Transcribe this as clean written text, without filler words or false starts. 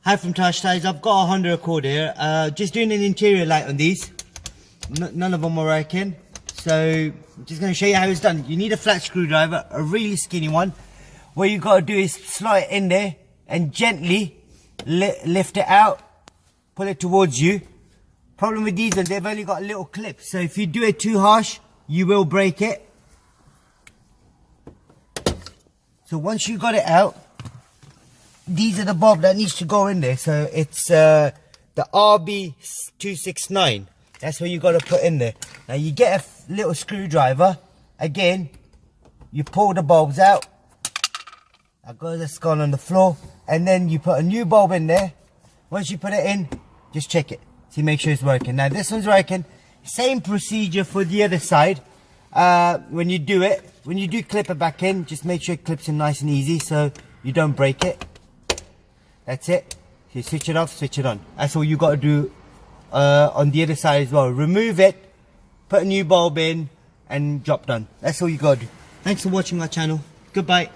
Hi from Tash Ties. I've got a Honda Accord here. Just doing an interior light on these. None of them are working. So I'm just going to show you how it's done. You need a flat screwdriver, a really skinny one. What you got to do is slide it in there and gently lift it out. Pull it towards you. Problem with these ones, they've only got a little clip. So if you do it too harsh, you will break it. So once you got it out, these are the bulb that needs to go in there. So it's the RB269. That's what you got to put in there. Now you get a little screwdriver. Again, you pull the bulbs out. That's gone on the floor. And then you put a new bulb in there. Once you put it in, just check it. See, make sure it's working. Now this one's working. Same procedure for the other side. When you do it, when you do clip it back in, just make sure it clips in nice and easy so you don't break it. That's it. You switch it off, switch it on. That's all you got to do on the other side as well. Remove it, put a new bulb in, and job done. That's all you got to do. Thanks for watching our channel. Goodbye.